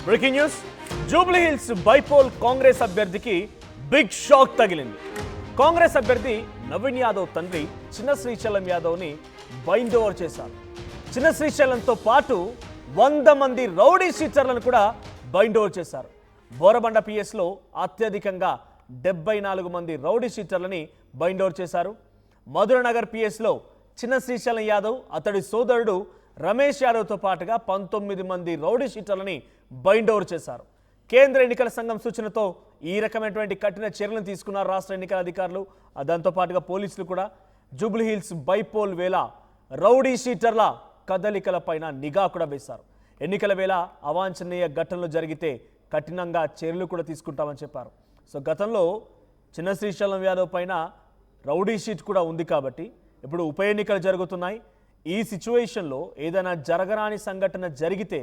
Breaking news Jubilee hills bypoll Congress అభ్యర్థికి big shock తగిలింది. కాంగ్రెస్ అభ్యర్థి నవీన్ యాదవ్ తండ్రి చిన్న శ్రీశైలం యాదవ్ని బైండ్ ఓవర్ చేశారు. చిన్న శ్రీశైలంతో పాటు 100 మంది రౌడీ షీటర్లను కూడా బైండ్ ఓవర్ చేశారు. బోరబండ పిఎస్లో అత్యధికంగా 74 మంది రౌడీ షీటర్లని బైండ్ ఓవర్ చేశారు. మధురనగర్ పిఎస్లో చిన్న శ్రీశైలం యాదవ్ అతడి సోదరుడు రమేష్ యాదవ్తో పాటుగా 19 మంది రౌడీ షీటర్లని బైండ్ ఓవర్ చేశారు. కేంద్ర ఎన్నికల సంఘం సూచనతో ఈ రకమైనటువంటి కఠిన చర్యలను తీసుకున్నారు రాష్ట్ర ఎన్నికల అధికారులు. దాంతో పాటుగా పోలీసులు కూడా జూబ్లీ హిల్స్ బైపోల్ వేళ రౌడీ షీటర్ల కదలికలపైన నిఘా కూడా వేశారు. ఎన్నికల వేళ అవాంఛనీయ ఘటనలు జరిగితే కఠినంగా చర్యలు కూడా తీసుకుంటామని చెప్పారు. సో గతంలో చిన్న శ్రీశైలం యాదవ్ పైన రౌడీ షీట్ కూడా ఉంది కాబట్టి ఇప్పుడు ఉప ఎన్నికలు జరుగుతున్నాయి. ఈ సిచ్యువేషన్లో ఏదైనా జరగరాని సంఘటన జరిగితే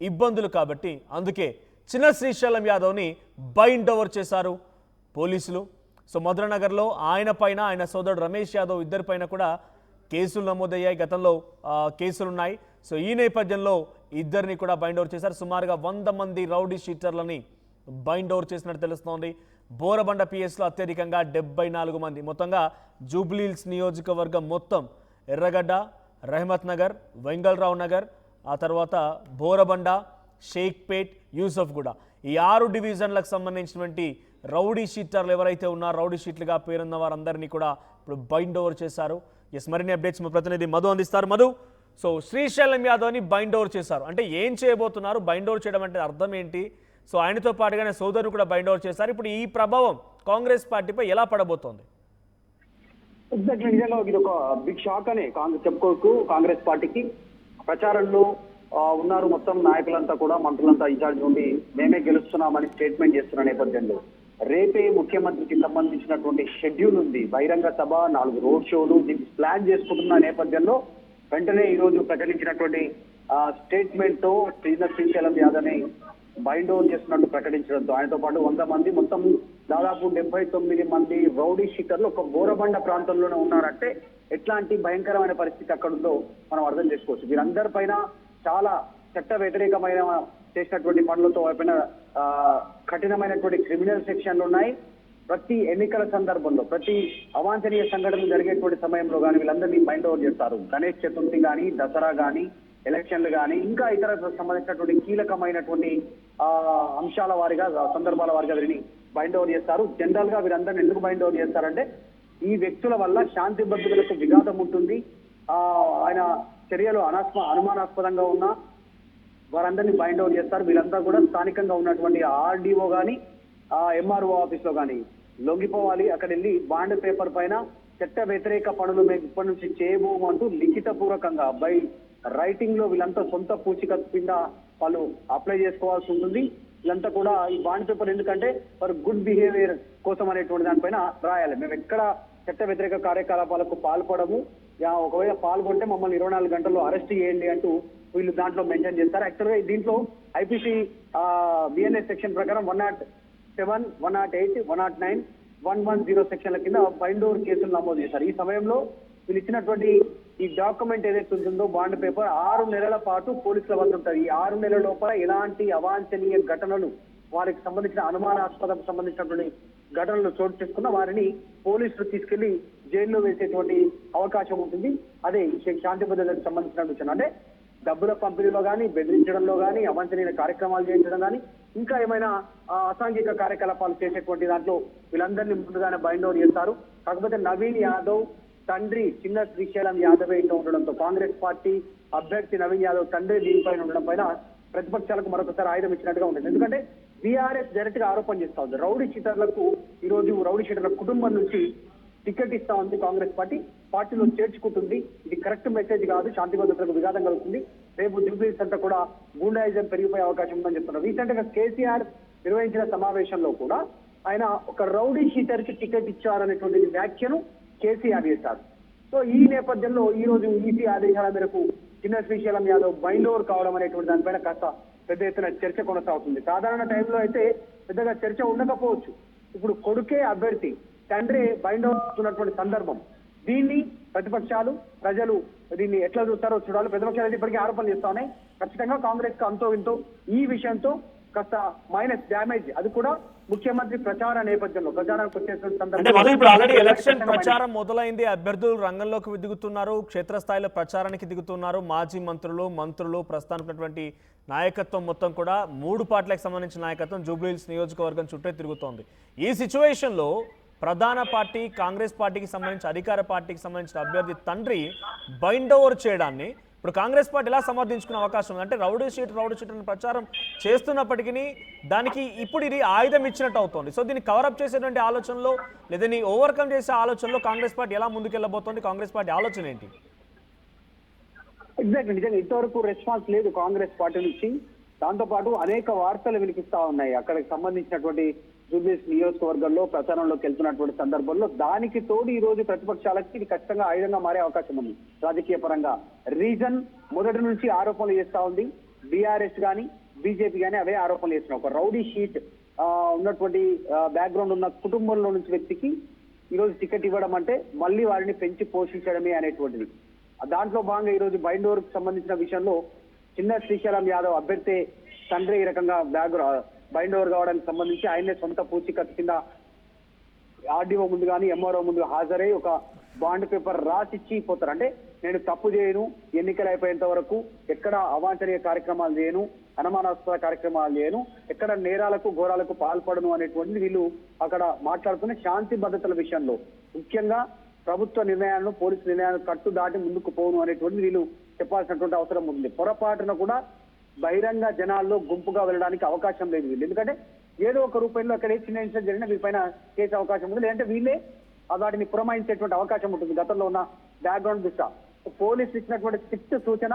ఇబ్బందులు కాబట్టి అందుకే చిన్న శ్రీశైలం యాదవ్ని బైండ్ ఓవర్ చేశారు పోలీసులు. సో మధురనగర్లో ఆయన పైన ఆయన సోదరుడు రమేష్ యాదవ్ ఇద్దరిపైన కూడా కేసులు నమోదయ్యాయి. గతంలో కేసులున్నాయి. సో ఈ నేపథ్యంలో ఇద్దరిని కూడా బైండ్ ఓవర్ చేశారు. సుమారుగా 100 మంది రౌడీ షీటర్లని బైండ్ ఓవర్ చేసినట్టు తెలుస్తోంది. బోరబండ పిఎస్లో అత్యధికంగా 74 మంది. మొత్తంగా జూబ్లీ హిల్స్ నియోజకవర్గం మొత్తం ఎర్రగడ్డ, రహమత్ నగర్, వెంగళరావు నగర్, ఆ తర్వాత బోరబండ, షేక్పేట్, యూసఫ్గూడ ఈ 6 డివిజన్లకు సంబంధించినటువంటి రౌడీ షీటర్లు ఎవరైతే ఉన్నారో రౌడీ షీట్లుగా పేరున్న వారందరినీ కూడా ఇప్పుడు బైండ్ ఓవర్ చేశారు. మరిన్ని అప్డేట్స్ మా ప్రతినిధి మధు అందిస్తారు. మధు, సో శ్రీశైలం యాదవ్ని బైండ్ ఓవర్ చేశారు అంటే ఏం చేయబోతున్నారు? బైండ్ ఓవర్ చేయడం అంటే అర్థం ఏంటి? సో ఆయనతో పాటుగానే సోదరుడు కూడా బైండ్ ఓవర్ చేశారు. ఇప్పుడు ఈ ప్రభావం కాంగ్రెస్ పార్టీపై ఎలా పడబోతోంది? ఎగ్జాక్ట్లీ, నిజంగా ఇది ఒక బిగ్ షాక్ అనే చెప్పుకోవచ్చు. కాంగ్రెస్ పార్టీకి ప్రచారంలో ఉన్నారు మొత్తం నాయకులంతా కూడా, మంత్రులంతా ఇన్ఛార్జ్ నుండి మేమే గెలుస్తున్నామని స్టేట్మెంట్ చేస్తున్న నేపథ్యంలో రేపే ముఖ్యమంత్రికి సంబంధించినటువంటి షెడ్యూల్ ఉంది. బహిరంగ సభ, 4 రోడ్ షోలు దీనికి ప్లాన్ చేసుకుంటున్న నేపథ్యంలో వెంటనే ఈ రోజు ప్రకటించినటువంటి స్టేట్మెంట్ తో చిన్న శ్రీశైలం యాదవ్ని బైండ్ ఓవర్ చేస్తున్నట్టు ప్రకటించడంతో ఆయనతో పాటు 100 మంది మొత్తం దాదాపు 79 మంది రౌడీ షీటర్లు ఒక బోరబండ ప్రాంతంలోనే ఉన్నారంటే ఎట్లాంటి భయంకరమైన పరిస్థితి అక్కడ ఉందో మనం అర్థం చేసుకోవచ్చు. వీరందరి పైన చాలా చట్ట వ్యతిరేకమైన చేసినటువంటి పనులతో పైన కఠినమైనటువంటి క్రిమినల్ సెక్షన్లు ఉన్నాయి. ప్రతి ఎన్నికల సందర్భంలో, ప్రతి అవాంఛనీయ సంఘటనలు జరిగేటువంటి సమయంలో కానీ వీళ్ళందరినీ బైండ్ ఓవర్ చేస్తారు. గణేష్ చతుర్థి కానీ, దసరా కానీ, ఎలక్షన్లు కానీ, ఇంకా ఇతర సంబంధించినటువంటి కీలకమైనటువంటి అంశాల వారిగా, సందర్భాల వారిగా వీరిని బైండ్ ఓవర్ చేస్తారు. జనరల్ గా వీరందరిని ఎందుకు బైండ్ ఓవర్ చేస్తారంటే ఈ వ్యక్తుల వల్ల శాంతి భద్రతలకు విఘాతం ఉంటుంది. ఆయన చర్యలు అనుమానాస్పదంగా ఉన్న వారందరినీ బైండ్ ఓవర్ చేస్తారు. వీళ్ళంతా కూడా స్థానికంగా ఉన్నటువంటి ఆర్డీఓ కానీ, ఎంఆర్ఓ ఆఫీస్ లో కానీ లొంగిపోవాలి. అక్కడ వెళ్ళి బాండ్ పేపర్ పైన చట్ట వ్యతిరేక పనులు మేము ఇప్పటి నుంచి చేయబోము అంటూ లిఖిత పూర్వకంగా బై రైటింగ్ లో వీళ్ళంతా సొంత పూచికత్తు కింద వాళ్ళు అప్లై చేసుకోవాల్సి ఉంటుంది. వీళ్ళంతా కూడా ఈ బాండ్ పేపర్ ఎందుకంటే ఫర్ గుడ్ బిహేవియర్ కోసం అనేటువంటి దానిపైన రాయాలి. మేము ఎక్కడ చట్ట వ్యతిరేక కార్యకలాపాలకు పాల్పడము, ఒకవేళ పాల్గొంటే మమ్మల్ని 24 గంటల్లో అరెస్ట్ చేయండి అంటూ వీళ్ళు దాంట్లో మెన్షన్ చేస్తారు. యాక్చువల్గా దీంట్లో ఐపీసీ బిఎన్ఎస్ సెక్షన్ ప్రకారం 107, 108, 109, 110 సెక్షన్ల కింద బైండ్ ఓవర్ కేసులు నమోదు చేశారు. ఈ సమయంలో వీళ్ళు ఇచ్చినటువంటి ఈ డాక్యుమెంట్ ఏదైతే ఉంటుందో బాండ్ పేపర్ 6 నెలల పాటు పోలీసుల వద్ద ఉంటుంది. ఈ 6 నెలల లోపల ఎలాంటి అవాంఛనీయ ఘటనలు, వారికి సంబంధించిన అనుమానాస్పదకు సంబంధించినటువంటి ఘటనలు చోటు చేసుకున్న వారిని పోలీసులు తీసుకెళ్లి జైల్లో వేసేటువంటి అవకాశం ఉంటుంది. అదే శాంతి భద్రతకు సంబంధించిన విషయం. అంటే డబ్బుల పంపిణీలో కానీ, బెదిరించడంలో కానీ, అవాంఛనీయ కార్యక్రమాలు చేయించడం కానీ, ఇంకా ఏమైనా అసాంఘిక కార్యకలాపాలు చేసేటువంటి దాంట్లో వీళ్ళందరినీ ముందుగానే బైండ్ ఓవర్ చేస్తారు. కాకపోతే నవీన్ యాదవ్ తండ్రి చిన్న శ్రీశైలం యాదవ్ ఇంట్లో ఉండడంతో కాంగ్రెస్ పార్టీ అభ్యర్థి నవీన్ యాదవ్ తండ్రి దీనిపైన ఉండడం పైన ప్రతిపక్షాలకు మరొకసారి ఆయుధం ఇచ్చినట్టుగా ఉంటుంది. ఎందుకంటే బీఆర్ఎస్ డైరెక్ట్ గా ఆరోపణ చేస్తా ఉంది రౌడీ షీటర్లకు. ఈ రోజు రౌడీ షీటర్ల కుటుంబం నుంచి టికెట్ ఇస్తా ఉంది కాంగ్రెస్ పార్టీ, పార్టీలో చేర్చుకుంటుంది. ఇది కరెక్ట్ మెసేజ్ కాదు, శాంతి భద్రతలకు విఘాతం కలుగుతుంది. రేపు జూబ్లీ హిల్స్ అంతా కూడా గూండాయిజం పెరిగిపోయే అవకాశం ఉందని చెప్తున్నారు. రీసెంట్ గా కేసీఆర్ నిర్వహించిన సమావేశంలో కూడా ఆయన ఒక రౌడీ షీటర్ కి టికెట్ ఇచ్చారనేటువంటి వ్యాఖ్యను కేసీఆర్ చేశారు. సో ఈ నేపథ్యంలో ఈ రోజు ఈసీ ఆదేశాల మేరకు చిన్న శ్రీశైలం యాదవ్ బైండ్ ఓవర్ కావడం అనేటువంటి దానిపైన కాస్త పెద్ద ఎత్తున చర్చ కొనసాగుతుంది. సాధారణ టైంలో అయితే పెద్దగా చర్చ ఉండకపోవచ్చు. ఇప్పుడు కొడుకే అభ్యర్థి, తండ్రి బైండ్ ఓవర్ అవుతున్నటువంటి సందర్భం. దీన్ని ప్రతిపక్షాలు, ప్రజలు దీన్ని ఎట్లా చూస్తారో చూడాలి. ప్రతిపక్షాలు అయితే ఇప్పటికీ ఆరోపణలు చేస్తా ఉన్నాయి. ఖచ్చితంగా కాంగ్రెస్ కు అంతో ఇంతో ఈ విషయంతో కాస్త మైనస్ డ్యామేజ్, అది కూడా ముఖ్యమంత్రి ప్రచార నేపథ్యంలో ప్రచారానికి వచ్చేసిన అంటే మధు ఇప్పుడు ఆల్రెడీ ఎలక్షన్ సందర్భంలో ప్రచారం మొదలైంది, అభ్యర్థులు రంగంలోకి దిగుతున్నారు, క్షేత్రస్థాయిలో ప్రచారానికి దిగుతున్నారు, మాజీ మంత్రులు ప్రస్తుతానికి నాయకత్వం మొత్తం కూడా 3 పార్టీలకు సంబంధించిన నాయకత్వం జూబ్లీహిల్స్ నియోజకవర్గం చుట్టే తిరుగుతోంది. ఈ సిచ్యువేషన్లో ప్రధాన పార్టీ కాంగ్రెస్ పార్టీకి సంబంధించి అధికార పార్టీకి సంబంధించిన అభ్యర్థి తండ్రి బైండ్ ఓవర్ చేయడాన్ని ఇప్పుడు కాంగ్రెస్ పార్టీ ఎలా సమర్థించుకునే అవకాశం ఉంది? అంటే రౌడీ షీట్ అని ప్రచారం చేస్తున్నప్పటికీ దానికి ఇప్పుడు ఇది ఆయుధం ఇచ్చినట్టు అవుతుంది. సో దీన్ని కవరప్ చేసేటువంటి ఆలోచనలో లేదా దీన్ని ఓవర్కమ్ చేసే ఆలోచనలో కాంగ్రెస్ పార్టీ ఎలా ముందుకెళ్ళబోతోంది? కాంగ్రెస్ పార్టీ ఆలోచన ఏంటి? ఎగ్జాక్ట్లీ, నిజంగా ఇంతవరకు రెస్పాన్స్ లేదు కాంగ్రెస్ పార్టీ నుంచి. దాంతోపాటు అనేక వార్తలు వినిపిస్తా ఉన్నాయి అక్కడికి సంబంధించినటువంటి జూబ్లీహిల్స్ నియోజకవర్గంలో ప్రచారంలోకి వెళ్తున్నటువంటి సందర్భంలో. దానికి తోడు ఈ రోజు ప్రతిపక్షాలకి ఇది ఖచ్చితంగా ఆయుధంగా మారే అవకాశం ఉంది రాజకీయ పరంగా. రీజన్ మొదటి నుంచి ఆరోపణలు చేస్తా ఉంది, బీఆర్ఎస్ కానీ బీజేపీ కానీ అవే ఆరోపణలు చేస్తున్నారు. ఒక రౌడీ షీట్ ఉన్నటువంటి బ్యాక్గ్రౌండ్ ఉన్న కుటుంబంలో నుంచి వ్యక్తికి ఈ రోజు టికెట్ ఇవ్వడం అంటే మళ్ళీ వారిని పెంచి పోషించడమే అనేటువంటిది. దాంట్లో భాగంగా ఈ రోజు బైండ్ ఓవర్కి సంబంధించిన విషయంలో చిన్న శ్రీశైలం యాదవ్ అభ్యర్థి తండ్రి ఈ రకంగా బైండ్ ఓవర్ కావడానికి సంబంధించి ఆయనే సొంత పూచీకత్తు కింద ఆర్డీఓ ముందు కానీ ఎంఆర్ఓ ముందు హాజరై ఒక బాండ్ పేపర్ రాసిచ్చి పోతారు. అంటే నేను తప్పు చేయను, ఎన్నికలు అయిపోయేంత వరకు ఎక్కడ అవాంఛనీయ కార్యక్రమాలు చేయను, అనుమానాస్పద కార్యక్రమాలు చేయను, ఎక్కడ నేరాలకు ఘోరాలకు పాల్పడను అనేటువంటిది వీళ్ళు అక్కడ మాట్లాడుతున్న శాంతి భద్రతల విషయంలో. ముఖ్యంగా ప్రభుత్వ నిర్ణయాలను పోలీసు నిర్ణయాలను కట్టు దాటి ముందుకు పోను అనేటువంటిది వీళ్ళు చెప్పాల్సినటువంటి అవసరం ఉంది. పొరపాటున కూడా బహిరంగ జనాల్లో గుంపుగా వెళ్ళడానికి అవకాశం లేదు వీళ్ళు. ఎందుకంటే ఏదో ఒక రూపంలో అక్కడ చిన్న ఇన్సిడెంట్ జరిగినా వీళ్ళపైన కేసు అవకాశం ఉంది, లేదంటే వీళ్ళే వాటిని పురమాయించేటువంటి అవకాశం ఉంటుంది గతంలో ఉన్న బ్యాక్గ్రౌండ్ దృష్ట్యా. పోలీసులు ఇచ్చినటువంటి స్ట్రిక్ట్ సూచన,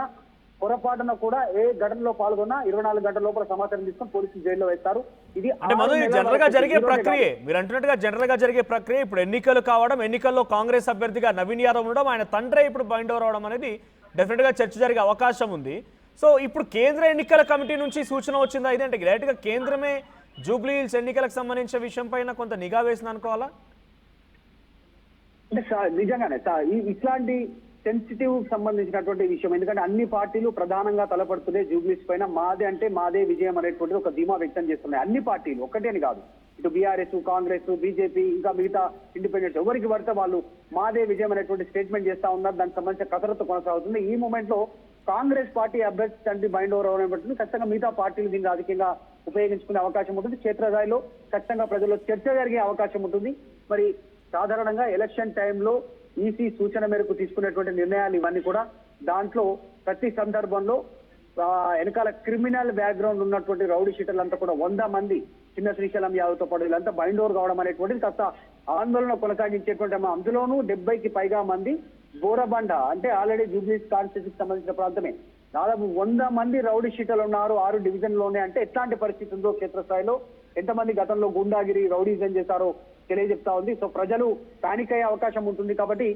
పొరపాటున కూడా ఏ ఘటనలో పాల్గొన్నా 24 గంటల లోపల సమాచారం తీసుకొని పోలీసులు జైల్లో వేస్తారు. ఇది జనరల్ గా జరిగే ప్రక్రియ, మీరు అంటున్నట్టుగా జనరల్ గా జరిగే ప్రక్రియ. ఇప్పుడు ఎన్నికలు కావడం, ఎన్నికల్లో కాంగ్రెస్ అభ్యర్థిగా నవీన్ యాదవ్ ఉండడం, ఆయన తండ్రి ఇప్పుడు బైండ్ ఓవర్ అవడం అనేది డెఫినెట్ గా చర్చ జరిగే అవకాశం ఉంది. సో ఇప్పుడు కేంద్ర ఎన్నికల కమిటీ నుంచి సూచన వచ్చిందా? ఇదంటే డైరెక్ట్ గా కేంద్రమే జూబ్లీహిల్స్ ఎన్నికలకు సంబంధించిన విషయం పైన కొంత నిఘా వేసింది అనుకోవాలా? అంటే నిజంగానే ఇట్లాంటి సెన్సిటివ్ సంబంధించినటువంటి విషయం. ఎందుకంటే అన్ని పార్టీలు ప్రధానంగా తలపడుతున్నాయి జూబ్లీహిల్స్ పైన. మాదే అంటే మాదే విజయం అనేటువంటిది ఒక ధీమా వ్యక్తం చేస్తున్నాయి అన్ని పార్టీలు, ఒక్కటే అని కాదు. ఇటు బీఆర్ఎస్, కాంగ్రెస్, బీజేపీ, ఇంకా మిగతా ఇండిపెండెంట్స్ ఎవరికి పడితే వాళ్ళు మాదే విజయం అనేటువంటి స్టేట్మెంట్ చేస్తా ఉన్నారు. దానికి సంబంధించిన కసరత్తు కొనసాగుతుంది. ఈ మూమెంట్ లో కాంగ్రెస్ పార్టీ అభ్యర్థి తండ్రి బైండ్ ఓవర్ అవడం ఖచ్చితంగా మిగతా పార్టీలు దీన్ని రాజకీయంగా ఉపయోగించుకునే అవకాశం ఉంటుంది. క్షేత్రస్థాయిలో ఖచ్చితంగా ప్రజల్లో చర్చ జరిగే అవకాశం ఉంటుంది. మరి సాధారణంగా ఎలక్షన్ టైంలో ఈసీ సూచన మేరకు తీసుకునేటువంటి నిర్ణయాలు ఇవన్నీ కూడా, దాంట్లో ప్రతి సందర్భంలో వెనకాల క్రిమినల్ బ్యాక్గ్రౌండ్ ఉన్నటువంటి రౌడీ షీటర్లంతా కూడా 100 మంది చిన్న శ్రీశైలం యాదవ్తో పాటు వీళ్ళంతా బైండ్ ఓవర్ కావడం అనేటువంటిది కాస్త ఆందోళన కొనసాగించేటువంటి. అందులోనూ 70కి పైగా మంది బోరబండ, అంటే ఆల్రెడీ జూబ్లీహిల్స్ కాన్స్టిట్యూన్సీకి సంబంధించిన ప్రాంతమే. దాదాపు 100 మంది రౌడీ షీటర్లు ఉన్నారు 6 డివిజన్లోనే. అంటే ఎట్లాంటి పరిస్థితి ఉందో క్షేత్రస్థాయిలో, ఎంతమంది గతంలో గుండాగిరి రౌడీజం చేశారో తెలియజెప్తా ఉంది. సో ప్రజలు పానిక్ అయ్యే అవకాశం ఉంటుంది. కాబట్టి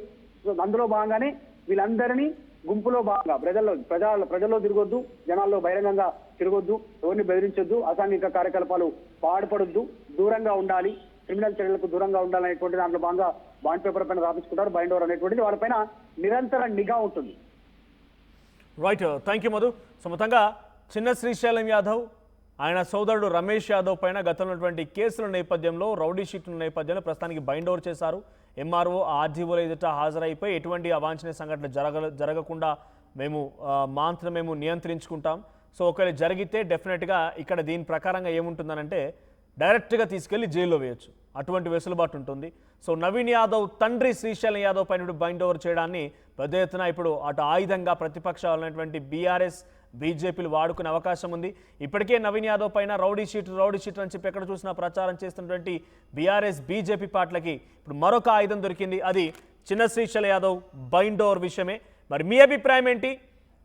అందులో భాగంగానే వీళ్ళందరినీ గుంపులో భాగంగా ప్రజల్లో తిరగొద్దు, జనాల్లో బహిరంగంగా తిరగొద్దు, ఎవరిని బెదిరించొద్దు, అసాంఘిక కార్యకలాపాలు పాడుపడొద్దు, దూరంగా ఉండాలి, క్రిమినల్ చర్యలకు దూరంగా ఉండాలనేటువంటి దాంట్లో భాగంగా బాండ్ పేపర్ పైన రాపించుకుంటారు. బైండ్ ఓవర్ అనేటువంటిది వాళ్ళపైన నిరంతర నిఘా ఉంటుంది. Right, thank you Madhu. So మొత్తంగా చిన్న శ్రీశైలం యాదవ్, ఆయన సోదరుడు రమేష్ యాదవ్ పైన గతంలో కేసుల నేపథ్యంలో, రౌడీ షీట్ల నేపథ్యంలో ప్రస్తుతానికి బైండ్ ఓవర్ చేశారు. ఎంఆర్ఓ, ఆర్డీఓల ఎదుట హాజరైపోయి ఎటువంటి అవాంఛనీయ సంఘటన జరగకుండా మేము నియంత్రించుకుంటాం. సో ఒకవేళ జరిగితే డెఫినెట్గా ఇక్కడ దీని ప్రకారంగా ఏముంటుందనంటే డైరెక్ట్గా తీసుకెళ్లి జైల్లో వేయచ్చు, అటువంటి వెసులుబాటు ఉంటుంది. సో నవీన్ యాదవ్ తండ్రి శ్రీశైలం యాదవ్ పైన బైండ్ ఓవర్ చేయడాన్ని పెద్ద ఎత్తున ఇప్పుడు అటు ఆయుధంగా ప్రతిపక్షాలైనటువంటి బీఆర్ఎస్, బీజేపీలు వాడుకునే అవకాశం ఉంది. ఇప్పటికే నవీన్ యాదవ్ పైన రౌడీ షీట్ అని చెప్పి ఎక్కడ చూసినా ప్రచారం చేస్తున్నటువంటి బీఆర్ఎస్, బీజేపీ పార్టీలకి ఇప్పుడు మరొక ఆయుధం దొరికింది. అది చిన్న శ్రీశైలం యాదవ్ బైండ్ ఓవర్ విషయమే. మరి మీ అభిప్రాయం ఏంటి?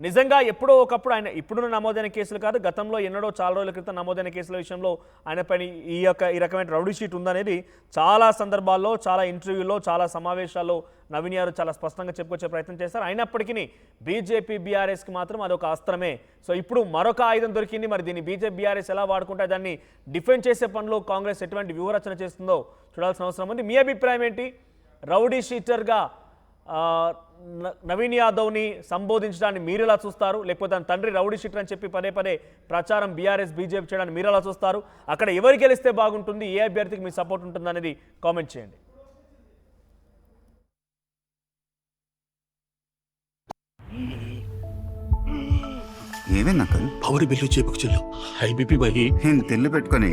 నిజంగా ఎప్పుడో ఒకప్పుడు ఆయన ఇప్పుడున్న నమోదైన కేసులు కాదు, గతంలో ఎన్నడో చాలా రోజుల క్రితం నమోదైన కేసుల విషయంలో ఆయన పైన ఈ రకమైన రౌడీ షీట్ ఉందనేది చాలా సందర్భాల్లో, చాలా ఇంటర్వ్యూల్లో, చాలా సమావేశాల్లో నవీన్ యాదవ్ చాలా స్పష్టంగా చెప్పుకొచ్చే ప్రయత్నం చేశారు. అయినప్పటికీ బీజేపీ, బీఆర్ఎస్కి మాత్రం అదొక అస్త్రమే. సో ఇప్పుడు మరొక ఆయుధం దొరికింది. మరి దీన్ని బీజేపీ, బీఆర్ఎస్ ఎలా వాడుకుంటే దాన్ని డిఫెండ్ చేసే పనిలో కాంగ్రెస్ ఎటువంటి వ్యూహరచన చేస్తుందో చూడాల్సిన అవసరం ఉంది. మీ అభిప్రాయం ఏంటి? రౌడీ షీటర్గా నవీన్ యాదవ్ని సంబోధించడాన్ని మీరు ఎలా చూస్తారు? లేకపోతే తన తండ్రి రౌడీ షీటర్ అని చెప్పి పదే పదే ప్రచారం బీఆర్ఎస్ బీజేపీ చేయడానికి మీరు ఎలా చూస్తారు? అక్కడ ఎవరు గెలిస్తే బాగుంటుంది, ఏ అభ్యర్థికి మీ సపోర్ట్ ఉంటుంది అనేది కామెంట్ చేయండి. ఏమైంది అంకల్? పవర్ బిల్లు చేపుకు చెల్లు హై బీపీ బహి నేను తెల్లు పెట్టుకొని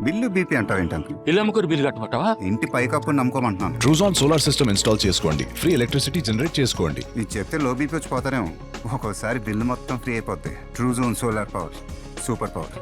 బిల్లు బీపీ అంటావేంటి అంకుల్? ఇలా అమ్ముకొని బిల్లు కట్టమంటావా? ఇంటి పైకప్పు నమ్ముకోమంటున్నాను. ట్రూజాన్ సోలార్ సిస్టమ్ ఇన్స్టాల్ చేసుకోండి, ఫ్రీ ఎలక్ట్రిసిటీ జనరేట్ చేసుకోండి. ఇది చెప్తే లో బీపీ వచ్చి పోతారేమో, ఒక్కోసారి బిల్లు మొత్తం ఫ్రీ అయిపోద్ది. Truzon solar power, super power.